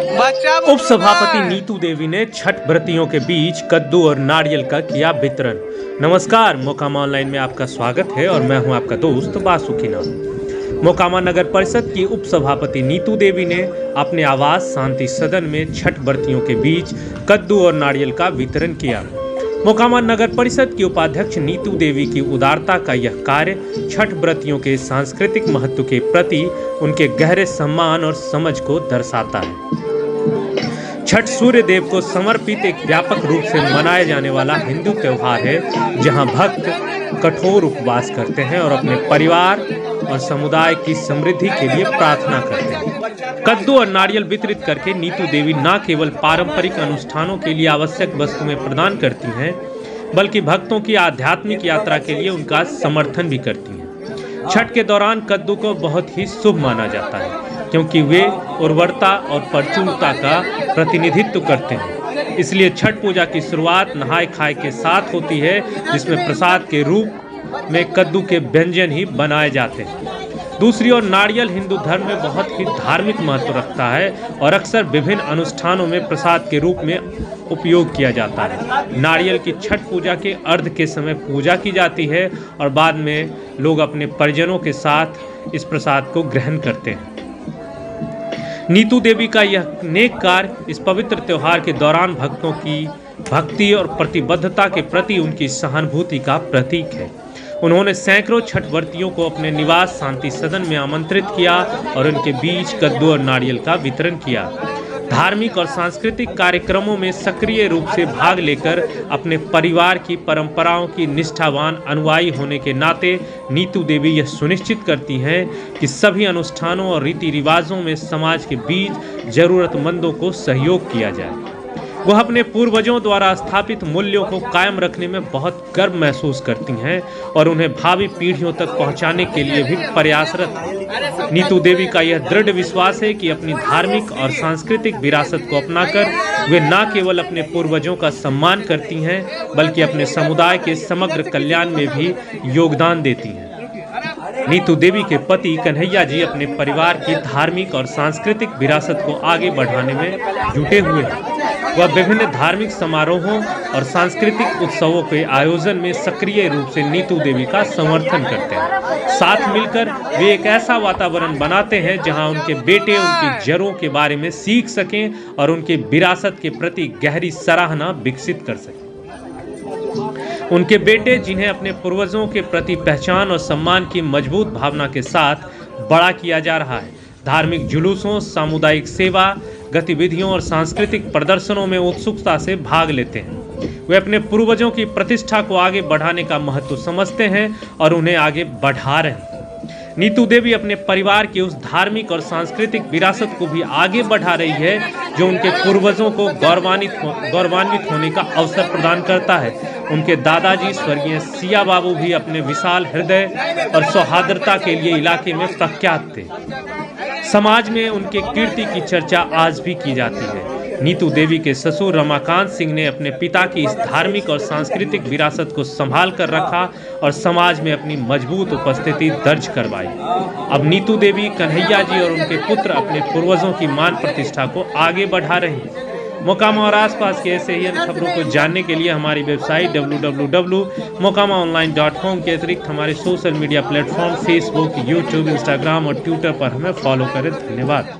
उप सभापति नीतू देवी ने छठ व्रतियों के बीच कद्दू और नारियल का किया वितरण। नमस्कार, मोकामा ऑनलाइन में आपका स्वागत है और मैं हूं आपका दोस्त बासुकीनाथ। मोकामा नगर परिषद की उप सभापति नीतू देवी ने अपने आवास शांति सदन में छठ व्रतियों के बीच कद्दू और नारियल का वितरण किया। मोकामा नगर परिषद की उपाध्यक्ष नीतू देवी की उदारता का यह कार्य छठ व्रतियों के सांस्कृतिक महत्व के प्रति उनके गहरे सम्मान और समझ को दर्शाता है। छठ सूर्य देव को समर्पित एक व्यापक रूप से मनाया जाने वाला हिंदू त्योहार है, जहां भक्त कठोर उपवास करते हैं और अपने परिवार और समुदाय की समृद्धि के लिए प्रार्थना करते हैं। कद्दू और नारियल वितरित करके नीतू देवी न केवल पारंपरिक अनुष्ठानों के लिए आवश्यक वस्तुएं प्रदान करती हैं, बल्कि भक्तों की आध्यात्मिक यात्रा के लिए उनका समर्थन भी करती हैं। छठ के दौरान कद्दू को बहुत ही शुभ माना जाता है, क्योंकि वे उर्वरता और प्रचुरता का प्रतिनिधित्व करते हैं। इसलिए छठ पूजा की शुरुआत नहाय खाए के साथ होती है, जिसमें प्रसाद के रूप में कद्दू के व्यंजन ही बनाए जाते हैं। दूसरी ओर नारियल हिंदू धर्म में बहुत ही धार्मिक महत्व रखता है और अक्सर विभिन्न अनुष्ठानों में प्रसाद के रूप में उपयोग किया जाता है। नारियल की छठ पूजा के अर्घ के समय पूजा की जाती है और बाद में लोग अपने परिजनों के साथ इस प्रसाद को ग्रहण करते हैं। नीतू देवी का यह नेक कार्य इस पवित्र त्योहार के दौरान भक्तों की भक्ति और प्रतिबद्धता के प्रति उनकी सहानुभूति का प्रतीक है। उन्होंने सैकड़ों छठ व्रतियों को अपने निवास शांति सदन में आमंत्रित किया और उनके बीच कद्दू और नारियल का वितरण किया। धार्मिक और सांस्कृतिक कार्यक्रमों में सक्रिय रूप से भाग लेकर अपने परिवार की परंपराओं की निष्ठावान अनुयायी होने के नाते नीतू देवी यह सुनिश्चित करती हैं कि सभी अनुष्ठानों और रीति रिवाजों में समाज के बीच जरूरतमंदों को सहयोग किया जाए। वह अपने पूर्वजों द्वारा स्थापित मूल्यों को कायम रखने में बहुत गर्व महसूस करती हैं और उन्हें भावी पीढ़ियों तक पहुंचाने के लिए भी प्रयासरत हैं। नीतू देवी का यह दृढ़ विश्वास है कि अपनी धार्मिक और सांस्कृतिक विरासत को अपनाकर वे न केवल अपने पूर्वजों का सम्मान करती हैं, बल्कि अपने समुदाय के समग्र कल्याण में भी योगदान देती हैं। नीतू देवी के पति कन्हैया जी अपने परिवार की धार्मिक और सांस्कृतिक विरासत को आगे बढ़ाने में जुटे हुए हैं। वह विभिन्न धार्मिक समारोहों और सांस्कृतिक उत्सवों के आयोजन में सक्रिय रूप से नीतू देवी का समर्थन करते हैं। साथ मिलकर वे एक ऐसा वातावरण बनाते हैं जहां उनके बेटे उनकी जड़ों के बारे में सीख सकें और उनके विरासत के प्रति गहरी सराहना विकसित कर सकें। उनके बेटे, जिन्हें अपने पूर्वजों के प्रति पहचान और सम्मान की मजबूत भावना के साथ बड़ा किया जा रहा है, धार्मिक जुलूसों, सामुदायिक सेवा गतिविधियों और सांस्कृतिक प्रदर्शनों में उत्सुकता से भाग लेते हैं। वे अपने पूर्वजों की प्रतिष्ठा को आगे बढ़ाने का महत्व समझते हैं और उन्हें आगे बढ़ा रहे हैं। नीतू देवी अपने परिवार की उस धार्मिक और सांस्कृतिक विरासत को भी आगे बढ़ा रही है, जो उनके पूर्वजों को गौरवान्वित होने का अवसर प्रदान करता है। उनके दादाजी स्वर्गीय सिया बाबू भी अपने विशाल हृदय और सौहार्दता के लिए इलाके में प्रख्यात थे। समाज में उनके कीर्ति की चर्चा आज भी की जाती है। नीतू देवी के ससुर रमाकांत सिंह ने अपने पिता की इस धार्मिक और सांस्कृतिक विरासत को संभाल कर रखा और समाज में अपनी मजबूत उपस्थिति दर्ज करवाई। अब नीतू देवी, कन्हैया जी और उनके पुत्र अपने पूर्वजों की मान प्रतिष्ठा को आगे बढ़ा रहे हैं। मोकामा और आसपास के ऐसे ही अन्य खबरों को जानने के लिए हमारी वेबसाइट www.mokamaonline.com के अतिरिक्त हमारे social media platform Facebook, YouTube, Instagram और ट्विटर पर हमें फॉलो करें। धन्यवाद।